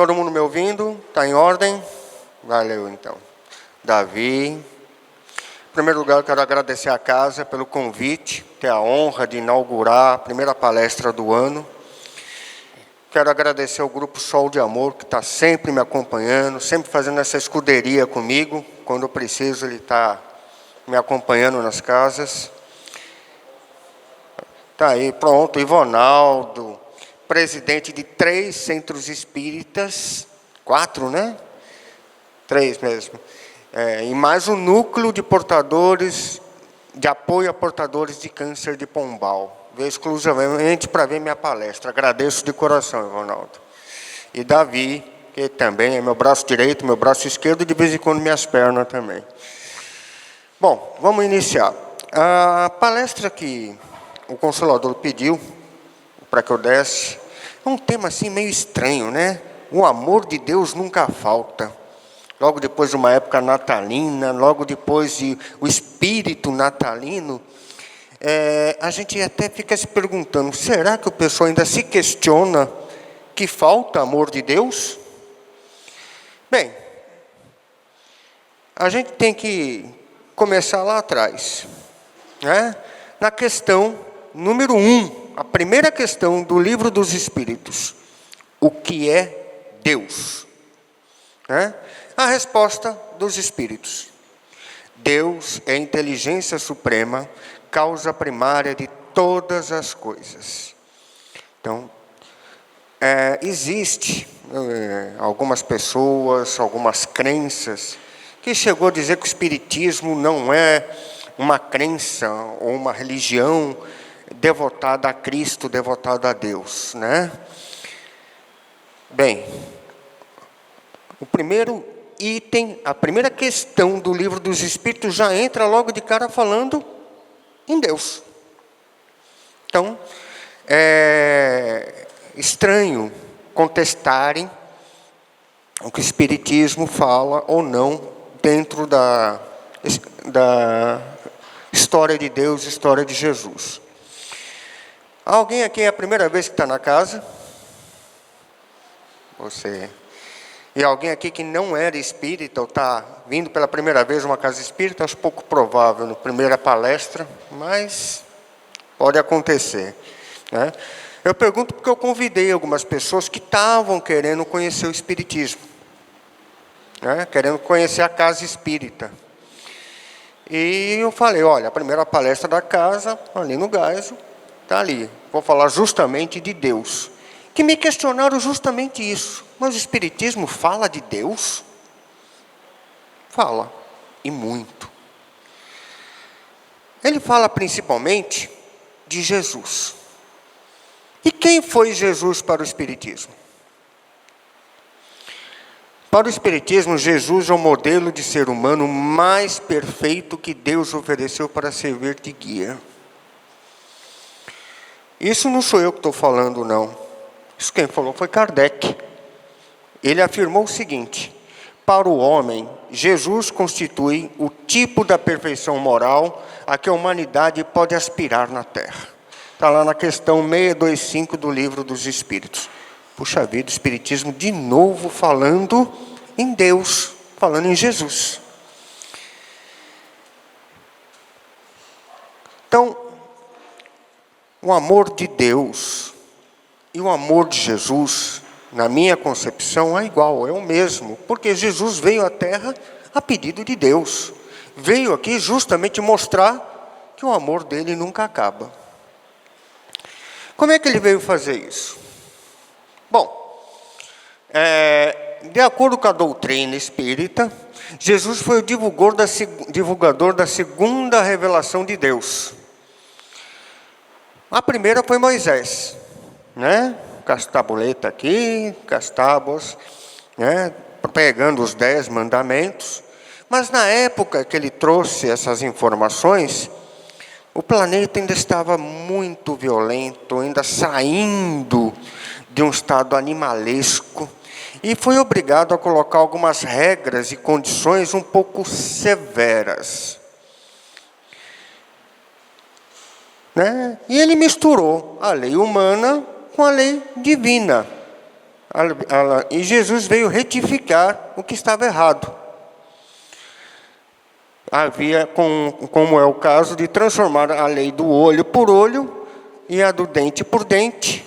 Todo mundo me ouvindo? Está em ordem? Valeu, então. Davi. Em primeiro lugar, eu quero agradecer à casa pelo convite, ter a honra de inaugurar a primeira palestra do ano. Quero agradecer ao Grupo Sol de Amor, que está sempre me acompanhando, sempre fazendo essa escuderia comigo. Quando eu preciso, ele está me acompanhando nas casas. Está aí, pronto, Ivonaldo, presidente de 3 centros espíritas, 4, né? 3 mesmo. E mais um núcleo de portadores, de apoio a portadores de câncer de Pombal. Veio exclusivamente para ver minha palestra. Agradeço de coração, Ivonaldo. E Davi, que também é meu braço direito, meu braço esquerdo e de vez em quando minhas pernas também. Bom, vamos iniciar. A palestra que o Consolador pediu para que eu desse é um tema assim meio estranho, né? O amor de Deus nunca falta. Logo depois de uma época natalina, logo depois de o espírito natalino, a gente até fica se perguntando, será que o pessoal ainda se questiona que falta amor de Deus? Bem, a gente tem que começar lá atrás, né? Na questão número 1, a primeira questão do Livro dos Espíritos. O que é Deus? A resposta dos Espíritos. Deus é a inteligência suprema, causa primária de todas as coisas. Então, existe algumas pessoas, algumas crenças, que chegou a dizer que o Espiritismo não é uma crença ou uma religião devotada a Cristo, devotada a Deus, né? Bem, o primeiro item, a primeira questão do Livro dos Espíritos já entra logo de cara falando em Deus. Então, é estranho contestarem o que o Espiritismo fala ou não dentro da história de Deus, história de Jesus. Alguém aqui é a primeira vez que está na casa? Você. E alguém aqui que não era espírita ou está vindo pela primeira vez a uma casa espírita? Acho pouco provável na primeira palestra, mas pode acontecer, né? Eu pergunto porque eu convidei algumas pessoas que estavam querendo conhecer o espiritismo, né? Querendo conhecer a casa espírita. E eu falei, olha, a primeira palestra da casa, ali no Geisel, está ali. Vou falar justamente de Deus. Que me questionaram justamente isso. Mas o Espiritismo fala de Deus? Fala, e muito. Ele fala principalmente de Jesus. E quem foi Jesus para o Espiritismo? Para o Espiritismo, Jesus é o modelo de ser humano mais perfeito que Deus ofereceu para servir de guia. Isso não sou eu que estou falando, não. Isso quem falou foi Kardec. Ele afirmou o seguinte: para o homem, Jesus constitui o tipo da perfeição moral a que a humanidade pode aspirar na Terra. Está lá na questão 625 do Livro dos Espíritos. Puxa vida, o Espiritismo de novo falando em Deus, falando em Jesus. Então, o amor de Deus e o amor de Jesus, na minha concepção, é igual, é o mesmo. Porque Jesus veio à Terra a pedido de Deus. Veio aqui justamente mostrar que o amor dele nunca acaba. Como é que ele veio fazer isso? Bom, de acordo com a doutrina espírita, Jesus foi o divulgador da segunda revelação de Deus. A primeira foi Moisés, né? Com as tabuletas aqui, com as tábuas, né? Pregando os 10 mandamentos. Mas na época que ele trouxe essas informações, o planeta ainda estava muito violento, ainda saindo de um estado animalesco, e foi obrigado a colocar algumas regras e condições um pouco severas, né? E ele misturou a lei humana com a lei divina. E Jesus veio retificar o que estava errado. Havia, como é o caso, de transformar a lei do olho por olho e a do dente por dente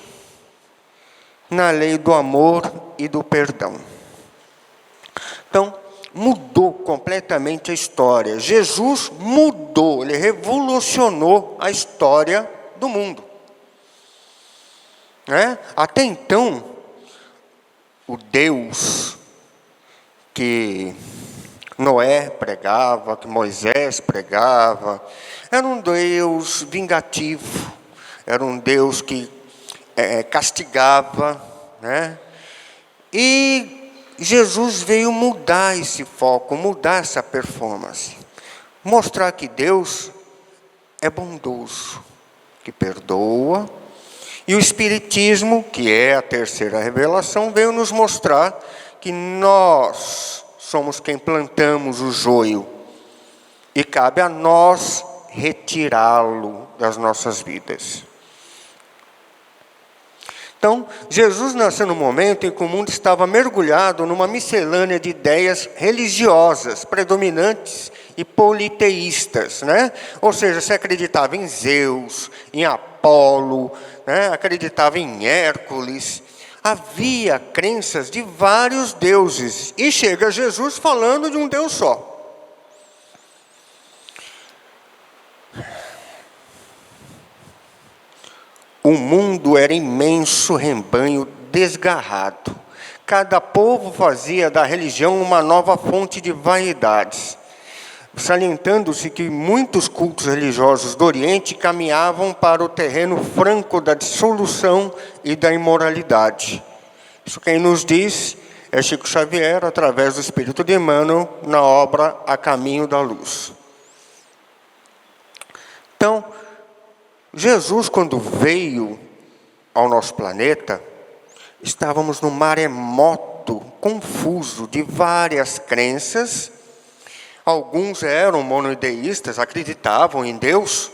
na lei do amor e do perdão. Então, mudou completamente a história. Jesus mudou, ele revolucionou a história do mundo. Até então, o Deus que Noé pregava, que Moisés pregava, era um Deus vingativo, era um Deus que castigava, E Jesus veio mudar esse foco, mudar essa performance, mostrar que Deus é bondoso, que perdoa. E o Espiritismo, que é a terceira revelação, veio nos mostrar que nós somos quem plantamos o joio e cabe a nós retirá-lo das nossas vidas. Então, Jesus nasceu no momento em que o mundo estava mergulhado numa miscelânea de ideias religiosas, predominantes e politeístas, Ou seja, se acreditava em Zeus, em Apolo, acreditava em Hércules. Havia crenças de vários deuses. E chega Jesus falando de um Deus só. O mundo era imenso rebanho desgarrado. Cada povo fazia da religião uma nova fonte de vaidades, salientando-se que muitos cultos religiosos do Oriente caminhavam para o terreno franco da dissolução e da imoralidade. Isso quem nos diz é Chico Xavier, através do Espírito de Emmanuel, na obra A Caminho da Luz. Então, Jesus, quando veio ao nosso planeta, estávamos num maremoto confuso de várias crenças. Alguns eram monoteístas, acreditavam em Deus.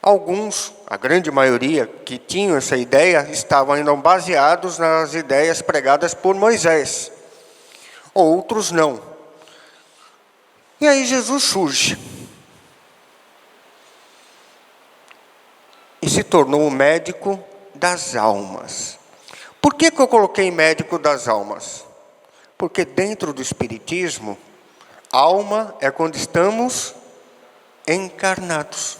Alguns, a grande maioria que tinham essa ideia, estavam ainda baseados nas ideias pregadas por Moisés. Outros não. E aí Jesus surge. E se tornou o médico das almas. Por que eu coloquei médico das almas? Porque dentro do Espiritismo, alma é quando estamos encarnados.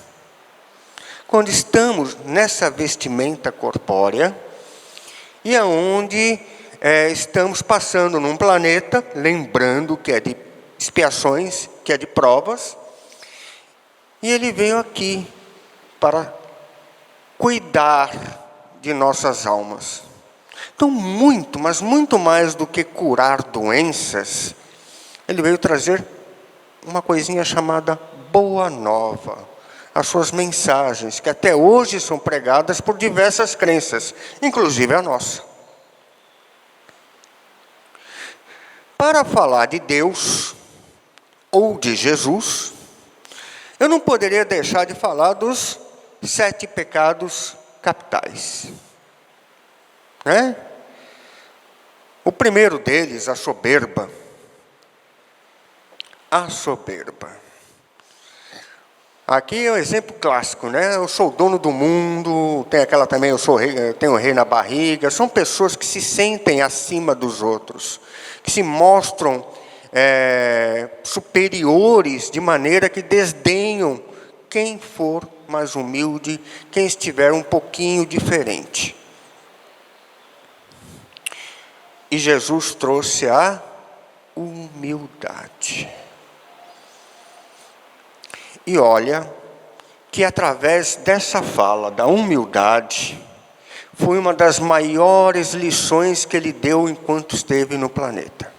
Quando estamos nessa vestimenta corpórea, e aonde estamos passando num planeta, lembrando que é de expiações, que é de provas, e ele veio aqui para cuidar de nossas almas. Então, muito, mas muito mais do que curar doenças, ele veio trazer uma coisinha chamada Boa Nova. As suas mensagens, que até hoje são pregadas por diversas crenças, inclusive a nossa. Para falar de Deus, ou de Jesus, eu não poderia deixar de falar dos 7 pecados capitais. O primeiro deles, a soberba. A soberba. Aqui é um exemplo clássico, Eu sou dono do mundo, tem aquela também, eu tenho o rei na barriga. São pessoas que se sentem acima dos outros, que se mostram superiores, de maneira que desdenham quem for mais humilde, quem estiver um pouquinho diferente. E Jesus trouxe a humildade. E olha que através dessa fala da humildade, foi uma das maiores lições que ele deu enquanto esteve no planeta.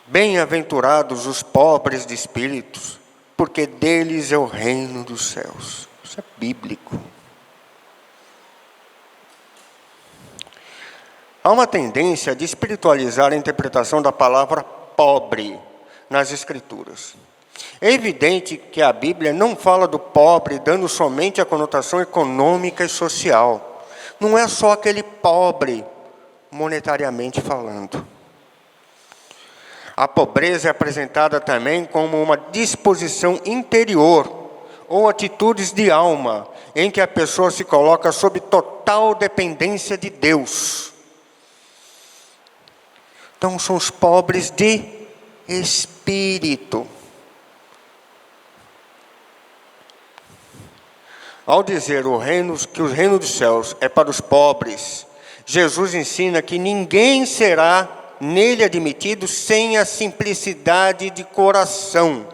Bem-aventurados os pobres de espíritos, porque deles é o reino dos céus. Isso é bíblico. Há uma tendência de espiritualizar a interpretação da palavra pobre nas Escrituras. É evidente que a Bíblia não fala do pobre dando somente a conotação econômica e social. Não é só aquele pobre, monetariamente falando. A pobreza é apresentada também como uma disposição interior, ou atitudes de alma, em que a pessoa se coloca sob total dependência de Deus. Então, são os pobres de espírito. Ao dizer que o reino dos céus é para os pobres, Jesus ensina que ninguém será nele admitido sem a simplicidade de coração,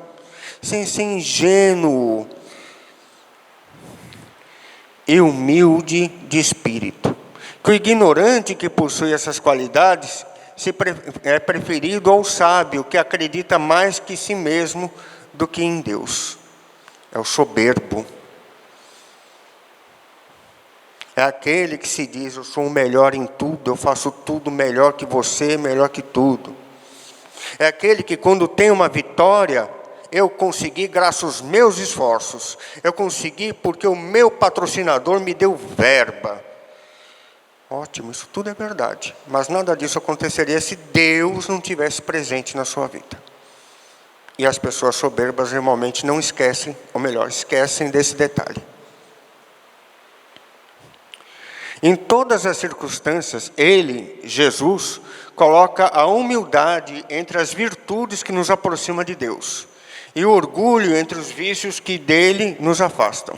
sem ser ingênuo e humilde de espírito. Que o ignorante que possui essas qualidades é preferido ao sábio, que acredita mais que si mesmo do que em Deus. É o soberbo. É aquele que se diz, eu sou o melhor em tudo, eu faço tudo melhor que você, melhor que tudo. É aquele que quando tem uma vitória, eu consegui graças aos meus esforços. Eu consegui porque o meu patrocinador me deu verba. Ótimo, isso tudo é verdade. Mas nada disso aconteceria se Deus não tivesse presente na sua vida. E as pessoas soberbas normalmente não esquecem, ou melhor, esquecem desse detalhe. Em todas as circunstâncias, ele, Jesus, coloca a humildade entre as virtudes que nos aproximam de Deus e o orgulho entre os vícios que dele nos afastam.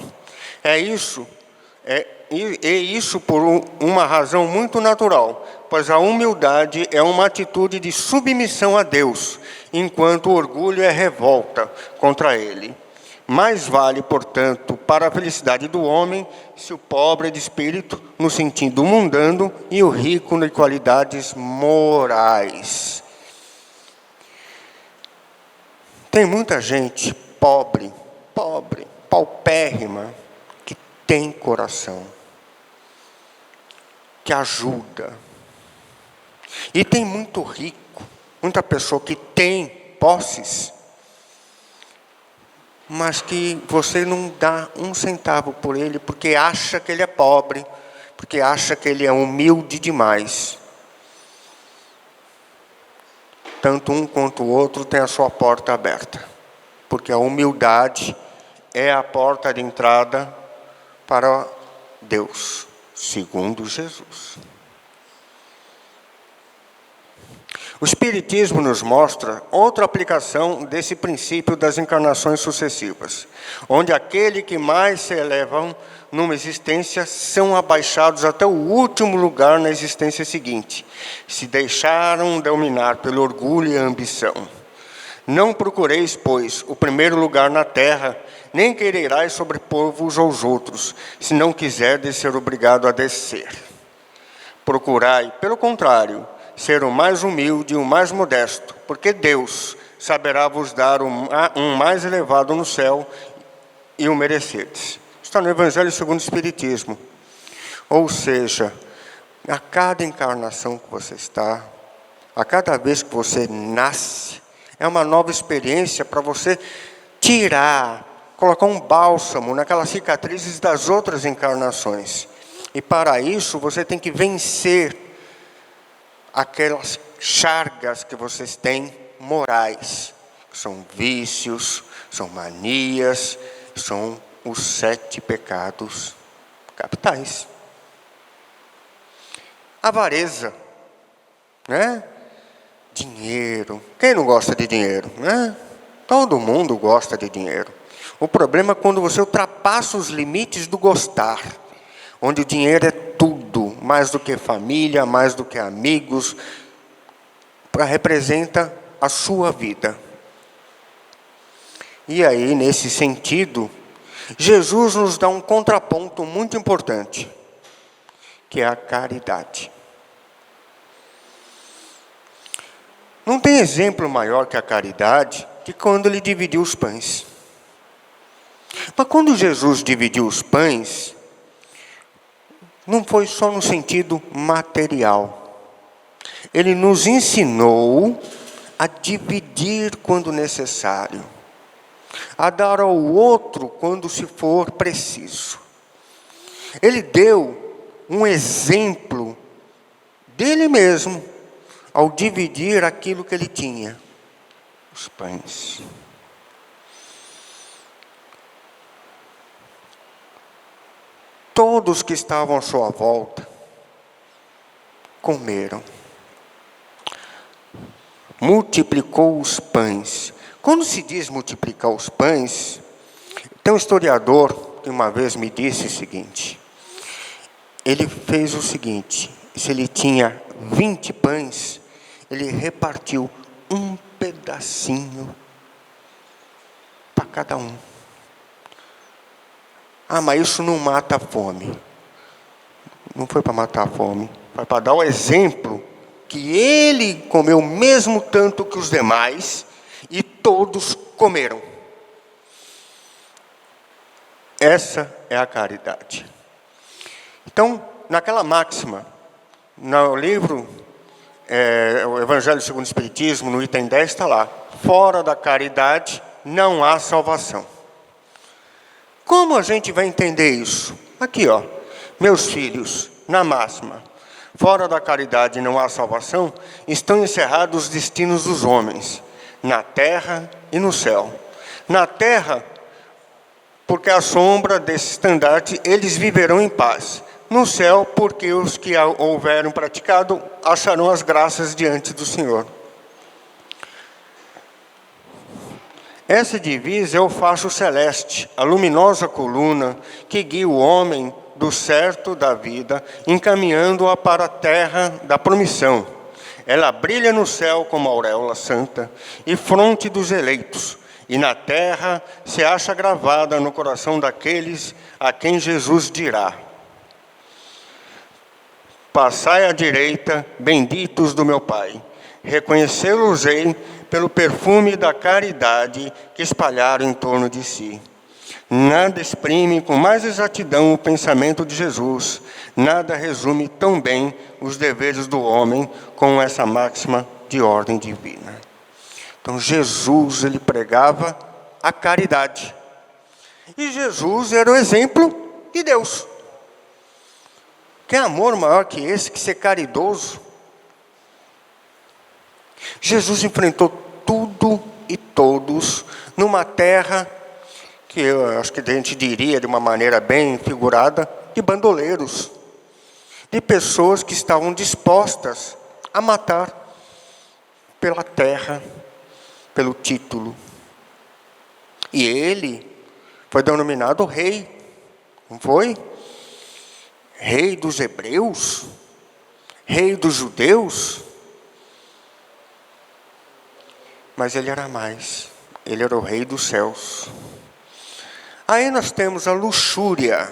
Isso por uma razão muito natural, pois a humildade é uma atitude de submissão a Deus, enquanto o orgulho é revolta contra ele. Mais vale, portanto, para a felicidade do homem, se o pobre é de espírito, no sentido mundano, e o rico de qualidades morais. Tem muita gente pobre, paupérrima, que tem coração, que ajuda. E tem muito rico, muita pessoa que tem posses, mas que você não dá um centavo por ele, porque acha que ele é pobre, porque acha que ele é humilde demais. Tanto um quanto o outro tem a sua porta aberta, porque a humildade é a porta de entrada para Deus, segundo Jesus. O Espiritismo nos mostra outra aplicação desse princípio das encarnações sucessivas, onde aquele que mais se elevam numa existência são abaixados até o último lugar na existência seguinte, se deixaram dominar pelo orgulho e a ambição. Não procureis, pois, o primeiro lugar na terra, nem quererais sobrepor-vos aos outros, se não quiserdes ser obrigado a descer. Procurai, pelo contrário, ser o mais humilde e o mais modesto, porque Deus saberá vos dar um mais elevado no céu e o merecedes. Está no Evangelho segundo o Espiritismo. Ou seja, a cada encarnação que você está, a cada vez que você nasce, é uma nova experiência para você colocar um bálsamo naquelas cicatrizes das outras encarnações. E para isso você tem que vencer aquelas chagas que vocês têm morais, que são vícios, são manias, são os 7 pecados capitais. Avareza, né? Dinheiro. Quem não gosta de dinheiro, né? Todo mundo gosta de dinheiro. O problema é quando você ultrapassa os limites do gostar, onde o dinheiro é tudo, mais do que família, mais do que amigos, representa a sua vida. E aí, nesse sentido, Jesus nos dá um contraponto muito importante, que é a caridade. Não tem exemplo maior que a caridade que quando ele dividiu os pães. Mas quando Jesus dividiu os pães, não foi só no sentido material. Ele nos ensinou a dividir quando necessário. a dar ao outro quando se for preciso. Ele deu um exemplo dele mesmo ao dividir aquilo que ele tinha, os pães. Todos que estavam à sua volta comeram. Multiplicou os pães. Quando se diz multiplicar os pães, tem um historiador que uma vez me disse o seguinte: ele fez o seguinte, se ele tinha 20 pães, ele repartiu um pedacinho para cada um. Ah, mas isso não mata a fome. Não foi para matar a fome, foi para dar o exemplo que ele comeu mesmo tanto que os demais e todos comeram. Essa é a caridade. Então, naquela máxima, no livro o Evangelho segundo o Espiritismo, no item 10, está lá: fora da caridade não há salvação. Como a gente vai entender isso? Aqui, ó, meus filhos, na máxima, fora da caridade não há salvação, estão encerrados os destinos dos homens, na terra e no céu. Na terra, porque à sombra desse estandarte eles viverão em paz. No céu, porque os que houveram praticado acharão as graças diante do Senhor. Essa divisa é o facho celeste, a luminosa coluna que guia o homem do certo da vida, encaminhando-a para a terra da promissão. Ela brilha no céu como auréola santa e fronte dos eleitos, e na terra se acha gravada no coração daqueles a quem Jesus dirá: passai à direita, benditos do meu Pai. Reconhecê-los-ei pelo perfume da caridade que espalharam em torno de si. Nada exprime com mais exatidão o pensamento de Jesus. Nada resume tão bem os deveres do homem como essa máxima de ordem divina. Então, Jesus, ele pregava a caridade. E Jesus era o exemplo de Deus. Que amor maior que esse, que ser caridoso? Jesus enfrentou tudo e todos numa terra que eu acho que a gente diria de uma maneira bem figurada, de bandoleiros, de pessoas que estavam dispostas a matar pela terra, pelo título. E ele foi denominado rei, não foi? Rei dos hebreus? Rei dos judeus? Mas ele era mais. Ele era o rei dos céus. Aí nós temos a luxúria.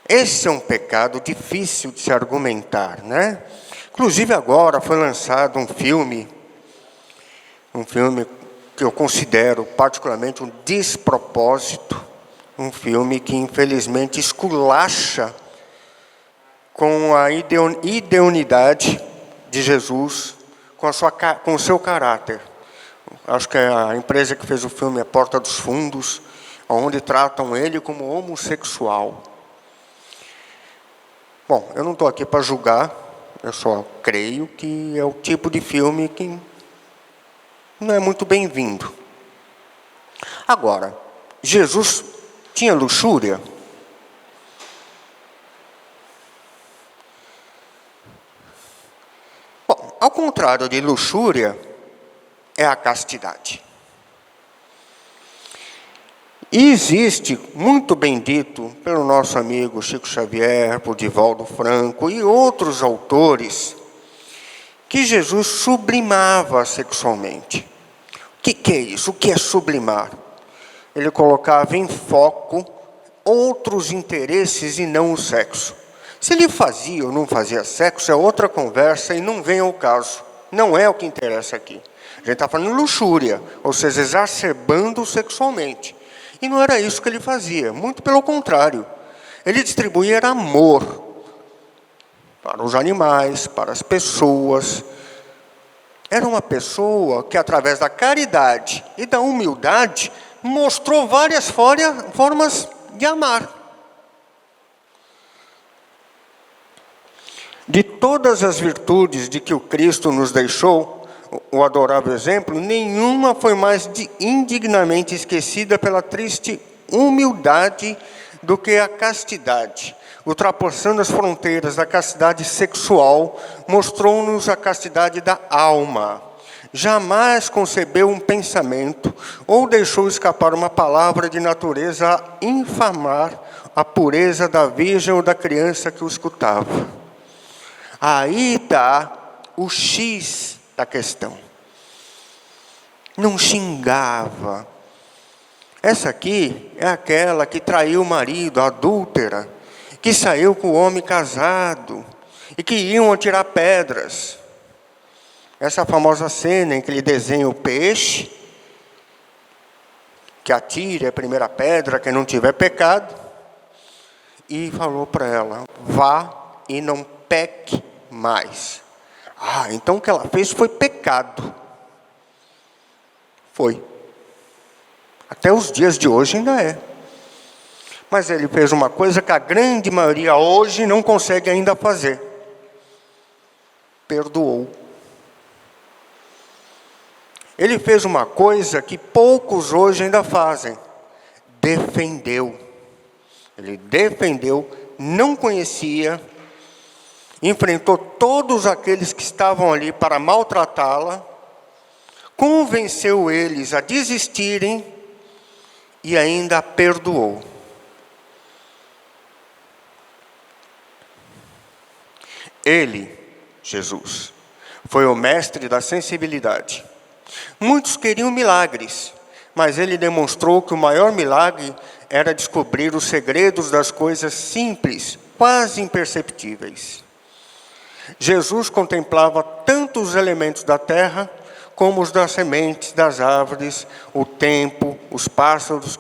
Esse é um pecado difícil de se argumentar, né? Inclusive agora foi lançado um filme que eu considero particularmente um despropósito, um filme que infelizmente esculacha com a idoneidade de Jesus, com o seu caráter. Acho que a empresa que fez o filme é Porta dos Fundos, onde tratam ele como homossexual. Bom, eu não estou aqui para julgar, eu só creio que é o tipo de filme que não é muito bem-vindo. Agora, Jesus tinha luxúria? Bom, ao contrário de luxúria, é a castidade. E existe, muito bem dito pelo nosso amigo Chico Xavier, por Divaldo Franco e outros autores, que Jesus sublimava sexualmente. O que é isso? O que é sublimar? Ele colocava em foco outros interesses e não o sexo. Se ele fazia ou não fazia sexo é outra conversa e não vem ao caso. Não é o que interessa aqui. A gente está falando de luxúria, ou seja, exacerbando sexualmente. E não era isso que ele fazia, muito pelo contrário. Ele distribuía amor para os animais, para as pessoas. era uma pessoa que, através da caridade e da humildade, mostrou várias formas de amar. De todas as virtudes de que o Cristo nos deixou, o adorável exemplo, nenhuma foi mais indignamente esquecida pela triste humildade do que a castidade. Ultrapassando as fronteiras da castidade sexual, mostrou-nos a castidade da alma. Jamais concebeu um pensamento ou deixou escapar uma palavra de natureza a infamar a pureza da virgem ou da criança que o escutava. Aí está o X da questão. Não xingava. Essa aqui é aquela que traiu o marido, a adúltera, que saiu com o homem casado e que iam atirar pedras. Essa famosa cena em que ele desenha o peixe, que atire a primeira pedra, que não tiver pecado, e falou para ela: vá e não peque mais. Então o que ela fez foi pecado. Foi. Até os dias de hoje ainda é. Mas ele fez uma coisa que a grande maioria hoje não consegue ainda fazer. Perdoou. Ele fez uma coisa que poucos hoje ainda fazem. Defendeu. Ele defendeu, não conhecia, enfrentou todos aqueles que estavam ali para maltratá-la, convenceu eles a desistirem e ainda a perdoou. Ele, Jesus, foi o mestre da sensibilidade. Muitos queriam milagres, mas ele demonstrou que o maior milagre era descobrir os segredos das coisas simples, quase imperceptíveis. Jesus contemplava tanto os elementos da terra, como os das sementes, das árvores, o tempo, os pássaros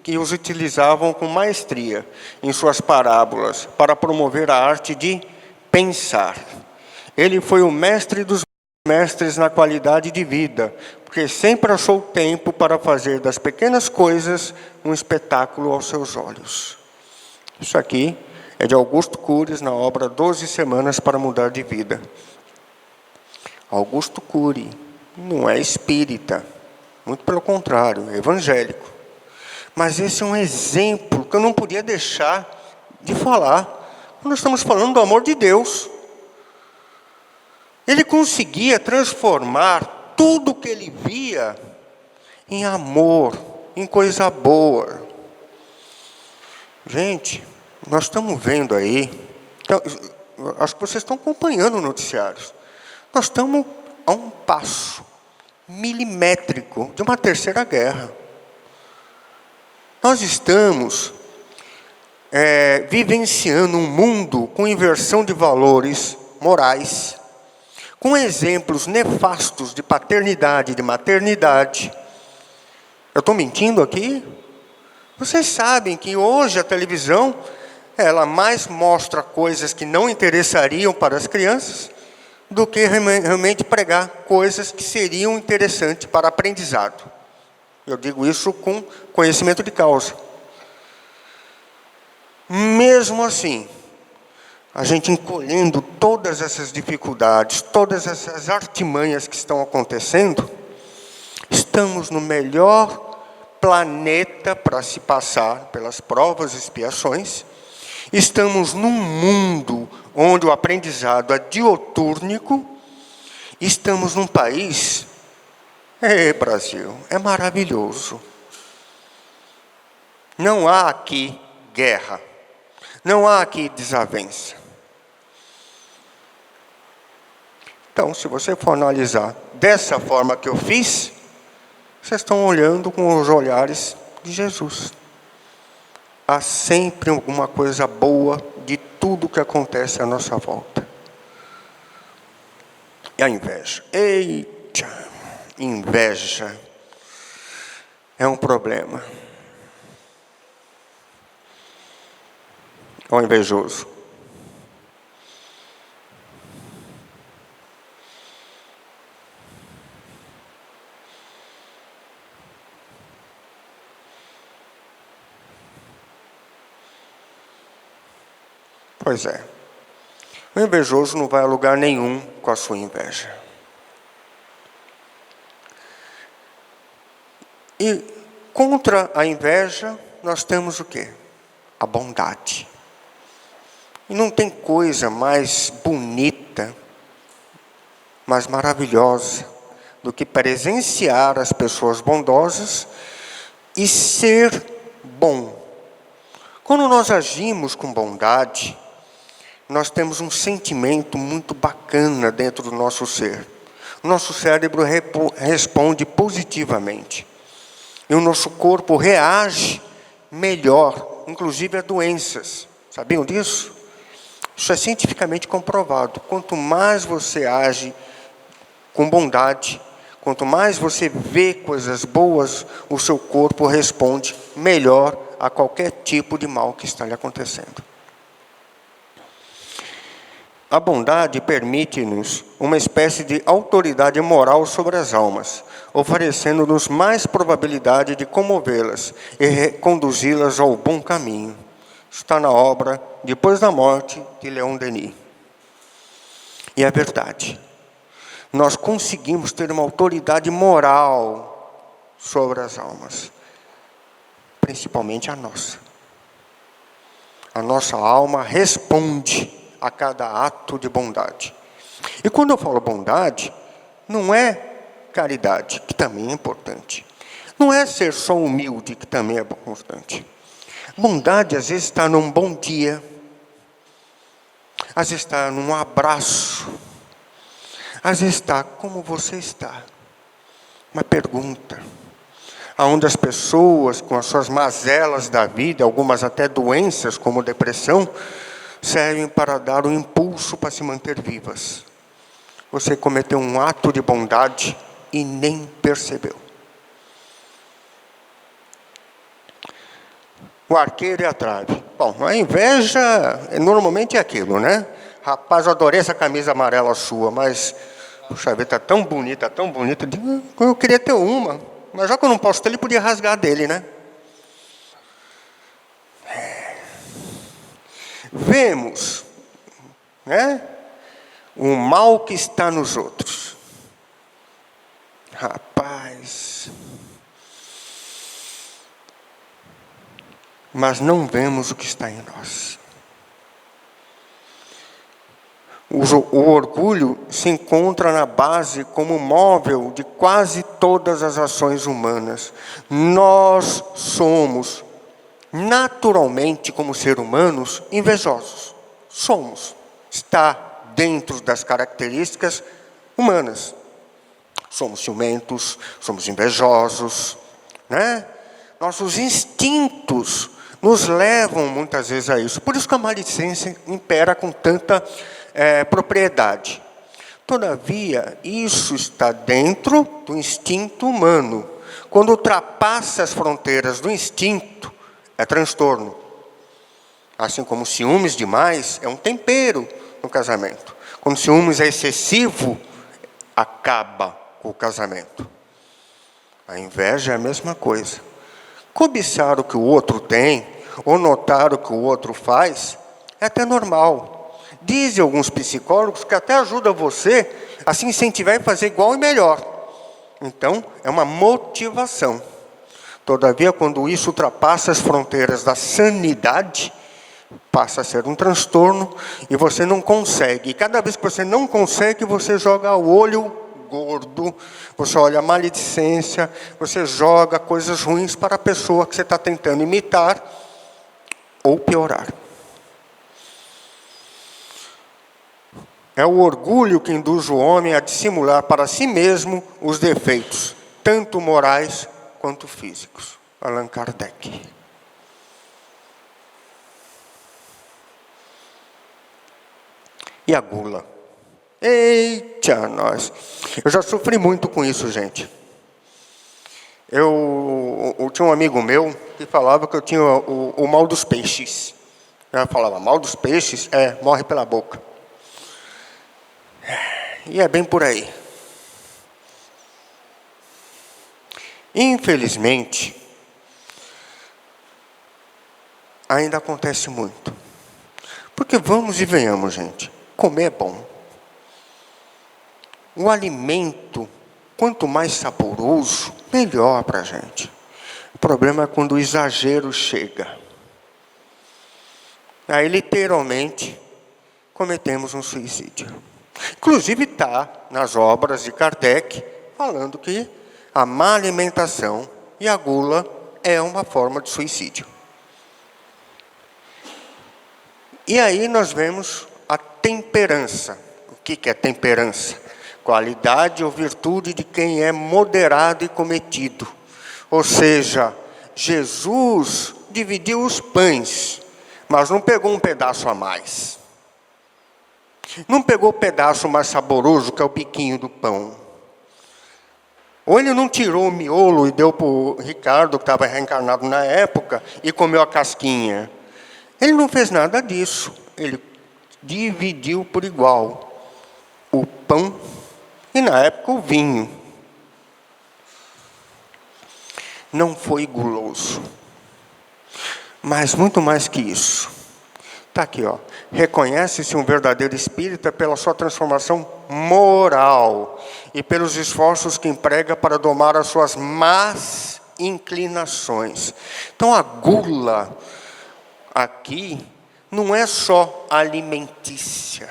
que os utilizavam com maestria em suas parábolas, para promover a arte de pensar. Ele foi o mestre dos mestres na qualidade de vida, porque sempre achou tempo para fazer das pequenas coisas um espetáculo aos seus olhos. Isso aqui é de Augusto Cury, na obra 12 Semanas para Mudar de Vida. Augusto Cury não é espírita, muito pelo contrário, é evangélico. Mas esse é um exemplo que eu não podia deixar de falar, quando estamos falando do amor de Deus. Ele conseguia transformar tudo que ele via em amor, em coisa boa. Gente, nós estamos vendo aí, acho que vocês estão acompanhando o noticiário. Nós estamos a um passo milimétrico de uma terceira guerra. Nós estamos vivenciando um mundo com inversão de valores morais, com exemplos nefastos de paternidade e de maternidade. Eu estou mentindo aqui? Vocês sabem que hoje a televisão, ela mais mostra coisas que não interessariam para as crianças, do que realmente pregar coisas que seriam interessantes para aprendizado. Eu digo isso com conhecimento de causa. Mesmo assim, a gente encolhendo todas essas dificuldades, todas essas artimanhas que estão acontecendo, estamos no melhor planeta para se passar pelas provas e expiações. Estamos num mundo onde o aprendizado é diotúrnico. Estamos num país, Brasil, é maravilhoso. Não há aqui guerra, não há aqui desavença. Então, se você for analisar dessa forma que eu fiz, vocês estão olhando com os olhares de Jesus. Há sempre alguma coisa boa de tudo que acontece à nossa volta. E a inveja? Eita, inveja é um problema. O invejoso. Pois é. O invejoso não vai a lugar nenhum com a sua inveja. E contra a inveja, nós temos o quê? A bondade. E não tem coisa mais bonita, mais maravilhosa, do que presenciar as pessoas bondosas e ser bom. Quando nós agimos com bondade, nós temos um sentimento muito bacana dentro do nosso ser. O nosso cérebro responde positivamente. E o nosso corpo reage melhor, inclusive a doenças. Sabiam disso? Isso é cientificamente comprovado. Quanto mais você age com bondade, quanto mais você vê coisas boas, o seu corpo responde melhor a qualquer tipo de mal que está lhe acontecendo. A bondade permite-nos uma espécie de autoridade moral sobre as almas, oferecendo-nos mais probabilidade de comovê-las e reconduzi-las ao bom caminho. Está na obra Depois da Morte, de Leon Denis. E é verdade. Nós conseguimos ter uma autoridade moral sobre as almas, principalmente a nossa. A nossa alma responde a cada ato de bondade. E quando eu falo bondade, não é caridade, que também é importante. Não é ser só humilde, que também é importante. Bondade, às vezes, está num bom dia. Às vezes está num abraço. Às vezes está como você está. Uma pergunta. Onde as pessoas, com as suas mazelas da vida, algumas até doenças, como depressão, servem para dar um impulso para se manter vivas. Você cometeu um ato de bondade e nem percebeu. O arqueiro e a trave. Bom, a inveja normalmente é aquilo, né? Rapaz, eu adorei essa camisa amarela sua, mas, puxa vida, está tão bonita, tão bonita. Eu queria ter uma, mas já que eu não posso ter, ele podia rasgar dele, né? Vemos, né, o mal que está nos outros. Rapaz, mas não vemos o que está em nós. O orgulho se encontra na base como móvel de quase todas as ações humanas. Nós somos naturalmente, como seres humanos, invejosos. Somos. Está dentro das características humanas. Somos ciumentos, somos invejosos, né? Nossos instintos nos levam muitas vezes a isso. Por isso que a maledicência impera com tanta propriedade. Todavia, isso está dentro do instinto humano. Quando ultrapassa as fronteiras do instinto, é transtorno. Assim como ciúmes demais é um tempero no casamento. Quando ciúmes é excessivo, acaba com o casamento. A inveja é a mesma coisa. Cobiçar o que o outro tem, ou notar o que o outro faz, é até normal. Dizem alguns psicólogos que até ajuda você a se incentivar e fazer igual e melhor. Então, é uma motivação. Todavia, quando isso ultrapassa as fronteiras da sanidade, passa a ser um transtorno e você não consegue. E cada vez que você não consegue, você joga o olho gordo, você olha a maledicência, você joga coisas ruins para a pessoa que você está tentando imitar ou piorar. É o orgulho que induz o homem a dissimular para si mesmo os defeitos, tanto morais quanto físicos. Allan Kardec. E a gula? Eita, nós! Eu já sofri muito com isso, gente. Eu tinha um amigo meu que falava que eu tinha o mal dos peixes. Eu falava, mal dos peixes? Morre pela boca. E é bem por aí. Infelizmente, ainda acontece muito. Porque vamos e venhamos, gente, comer é bom. O alimento, quanto mais saboroso, melhor para a gente. O problema é quando o exagero chega. Aí, literalmente, cometemos um suicídio. Inclusive está nas obras de Kardec, falando que a má alimentação e a gula é uma forma de suicídio. E aí nós vemos a temperança. O que é temperança? Qualidade ou virtude de quem é moderado e cometido. Ou seja, Jesus dividiu os pães, mas não pegou um pedaço a mais. Não pegou o pedaço mais saboroso, que é o biquinho do pão. Ou ele não tirou o miolo e deu para o Ricardo, que estava reencarnado na época, e comeu a casquinha. Ele não fez nada disso. Ele dividiu por igual o pão e, na época, o vinho. Não foi guloso. Mas muito mais que isso. Está aqui, ó. Reconhece-se um verdadeiro espírita pela sua transformação moral e pelos esforços que emprega para domar as suas más inclinações. Então, a gula aqui não é só alimentícia.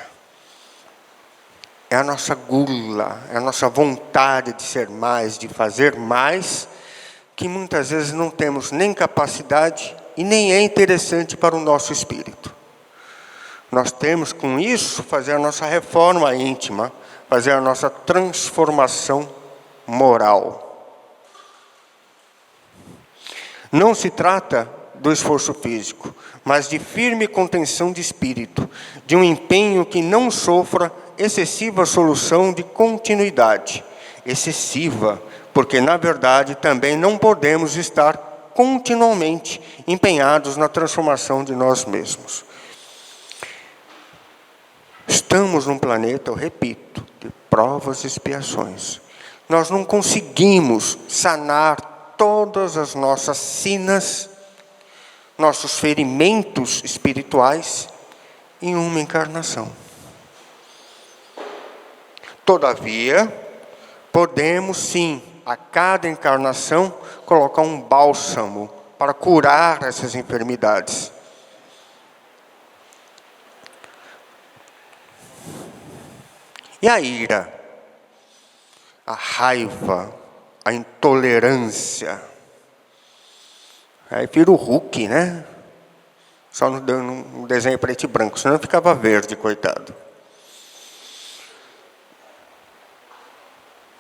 É a nossa gula, é a nossa vontade de ser mais, de fazer mais, que muitas vezes não temos nem capacidade e nem é interessante para o nosso espírito. Nós temos, com isso, fazer a nossa reforma íntima, fazer a nossa transformação moral. Não se trata do esforço físico, mas de firme contenção de espírito, de um empenho que não sofra excessiva solução de continuidade. Excessiva, porque, na verdade, também não podemos estar continuamente empenhados na transformação de nós mesmos. Estamos num planeta, eu repito, de provas e expiações. Nós não conseguimos sanar todas as nossas sinas, nossos ferimentos espirituais, em uma encarnação. Todavia, podemos sim, a cada encarnação, colocar um bálsamo para curar essas enfermidades. E a ira, a raiva, a intolerância. Aí vira o Hulk, né? Só no desenho preto e branco, senão ficava verde, coitado.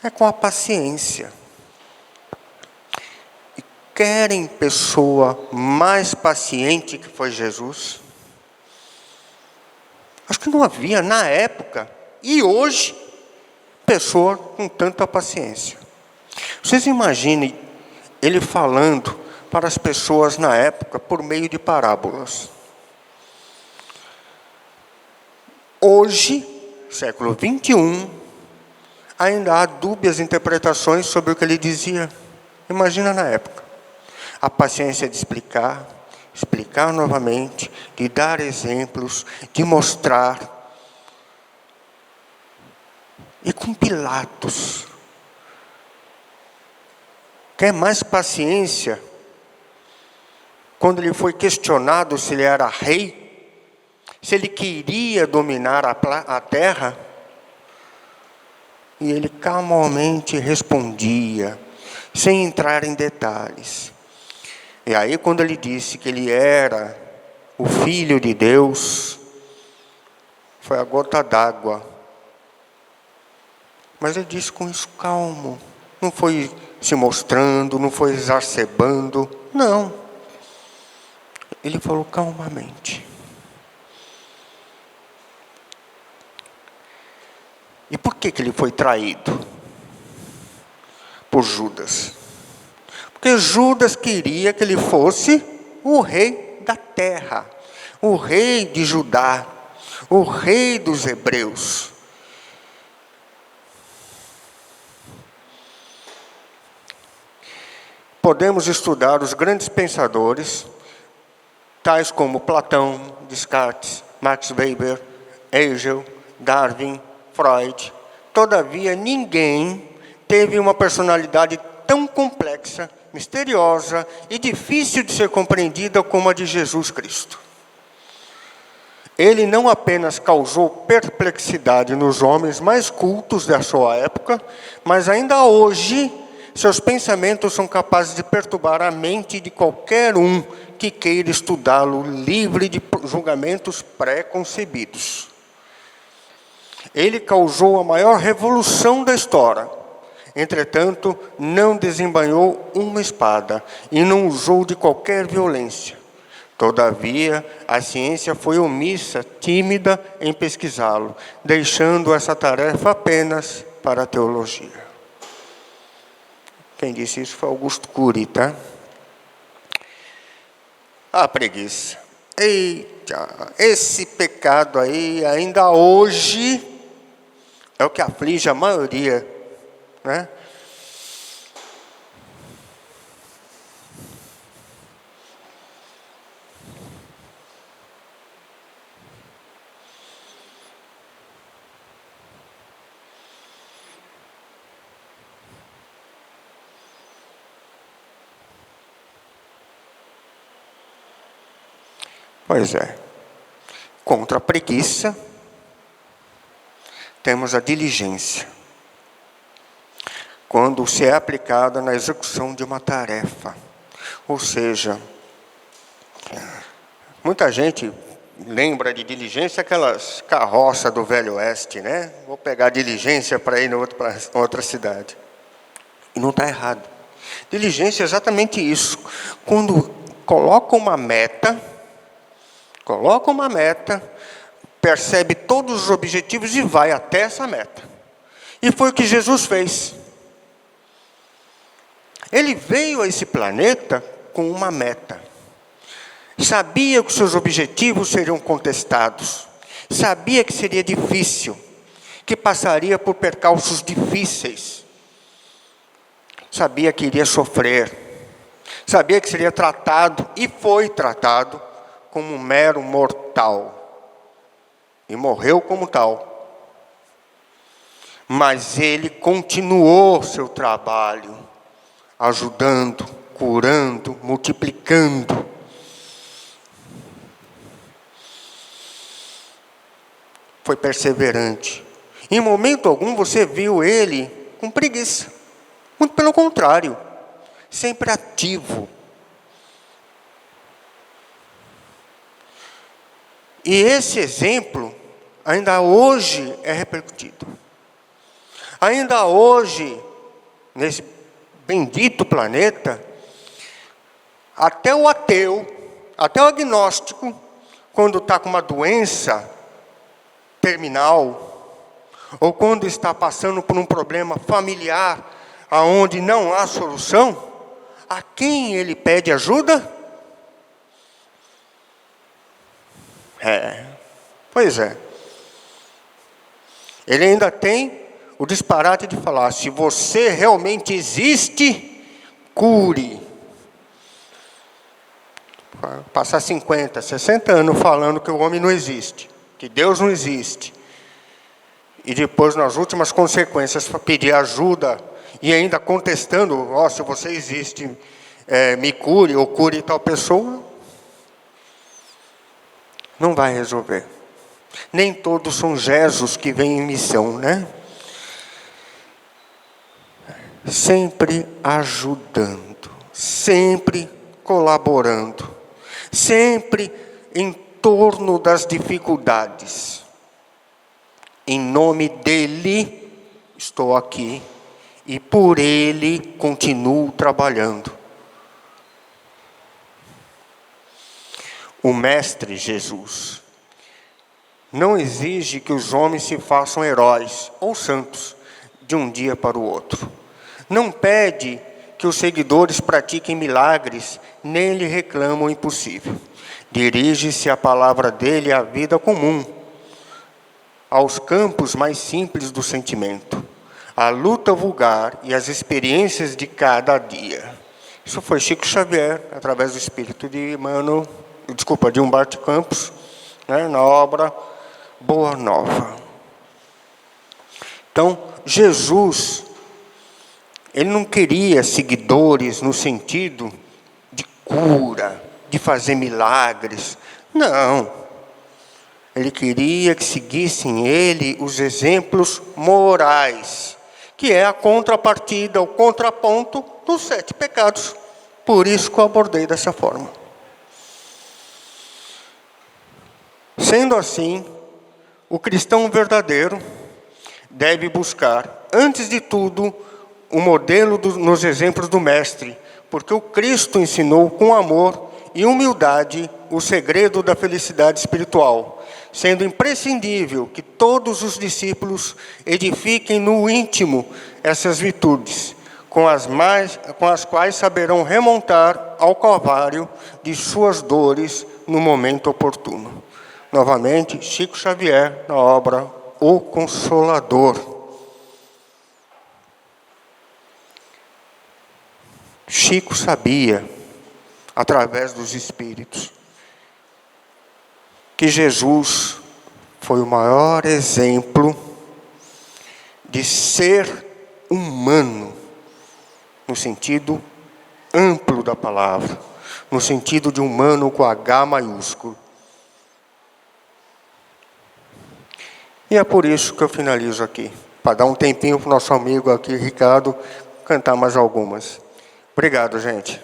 É com a paciência. E querem pessoa mais paciente que foi Jesus? Acho que não havia na época. E hoje, pessoa com tanta paciência. Vocês imaginem ele falando para as pessoas na época por meio de parábolas. Hoje, século 21, ainda há dúbias interpretações sobre o que ele dizia. Imagina na época. A paciência de explicar novamente, de dar exemplos, de mostrar. E com Pilatos. Quer mais paciência? Quando ele foi questionado se ele era rei, se ele queria dominar a terra, e ele calmamente respondia, sem entrar em detalhes. E aí, quando ele disse que ele era o Filho de Deus, foi a gota d'água. Mas ele disse com isso calmo. Não foi se mostrando, não foi exacerbando. Não. Ele falou calmamente. E por que ele foi traído? Por Judas. Porque Judas queria que ele fosse o rei da terra, o rei de Judá, o rei dos hebreus. Podemos estudar os grandes pensadores, tais como Platão, Descartes, Max Weber, Hegel, Darwin, Freud. Todavia, ninguém teve uma personalidade tão complexa, misteriosa e difícil de ser compreendida como a de Jesus Cristo. Ele não apenas causou perplexidade nos homens mais cultos da sua época, mas ainda hoje, seus pensamentos são capazes de perturbar a mente de qualquer um que queira estudá-lo livre de julgamentos pré-concebidos. Ele causou a maior revolução da história. Entretanto, não desembainhou uma espada e não usou de qualquer violência. Todavia, a ciência foi omissa, tímida em pesquisá-lo, deixando essa tarefa apenas para a teologia. Quem disse isso foi Augusto Cury, tá? A preguiça. Eita, esse pecado aí, ainda hoje, é o que aflige a maioria, né? Pois é. Contra a preguiça, temos a diligência. Quando se é aplicada na execução de uma tarefa. Ou seja, muita gente lembra de diligência aquelas carroças do Velho Oeste, né? Vou pegar diligência para ir para outra cidade. E não está errado. Diligência é exatamente isso. Quando coloca uma meta, percebe todos os objetivos e vai até essa meta. E foi o que Jesus fez. Ele veio a esse planeta com uma meta. Sabia que seus objetivos seriam contestados. Sabia que seria difícil, que passaria por percalços difíceis. Sabia que iria sofrer. Sabia que seria tratado, e foi tratado, como um mero mortal. E morreu como tal. Mas ele continuou seu trabalho, ajudando, curando, multiplicando. Foi perseverante. Em momento algum você viu ele com preguiça. Muito pelo contrário, sempre ativo. E esse exemplo, ainda hoje, é repercutido. Ainda hoje, nesse bendito planeta, até o ateu, até o agnóstico, quando está com uma doença terminal, ou quando está passando por um problema familiar, aonde não há solução, a quem ele pede ajuda? Pois é. Ele ainda tem o disparate de falar, se você realmente existe, cure. Passar 50, 60 anos falando que o homem não existe, que Deus não existe. E depois, nas últimas consequências, pedir ajuda e ainda contestando, se você existe, me cure ou cure tal pessoa. Não vai resolver. Nem todos são Jesus que vêm em missão, né? Sempre ajudando, sempre colaborando, sempre em torno das dificuldades. Em nome dele, estou aqui e por ele continuo trabalhando. O Mestre Jesus não exige que os homens se façam heróis ou santos de um dia para o outro. Não pede que os seguidores pratiquem milagres, nem lhe reclamam o impossível. Dirige-se a palavra dele à vida comum, aos campos mais simples do sentimento, à luta vulgar e às experiências de cada dia. Isso foi Chico Xavier, através do espírito de Humberto Campos, né, na obra Boa Nova. Então, Jesus, ele não queria seguidores no sentido de cura, de fazer milagres. Não. Ele queria que seguissem ele os exemplos morais, que é a contrapartida, o contraponto dos 7 pecados. Por isso que eu abordei dessa forma. Sendo assim, o cristão verdadeiro deve buscar, antes de tudo, o modelo nos exemplos do Mestre, porque o Cristo ensinou com amor e humildade o segredo da felicidade espiritual, sendo imprescindível que todos os discípulos edifiquem no íntimo essas virtudes, com as quais saberão remontar ao calvário de suas dores no momento oportuno. Novamente, Chico Xavier, na obra O Consolador. Chico sabia, através dos Espíritos, que Jesus foi o maior exemplo de ser humano, no sentido amplo da palavra, no sentido de humano com H maiúsculo. E é por isso que eu finalizo aqui, para dar um tempinho para o nosso amigo aqui, Ricardo, cantar mais algumas. Obrigado, gente.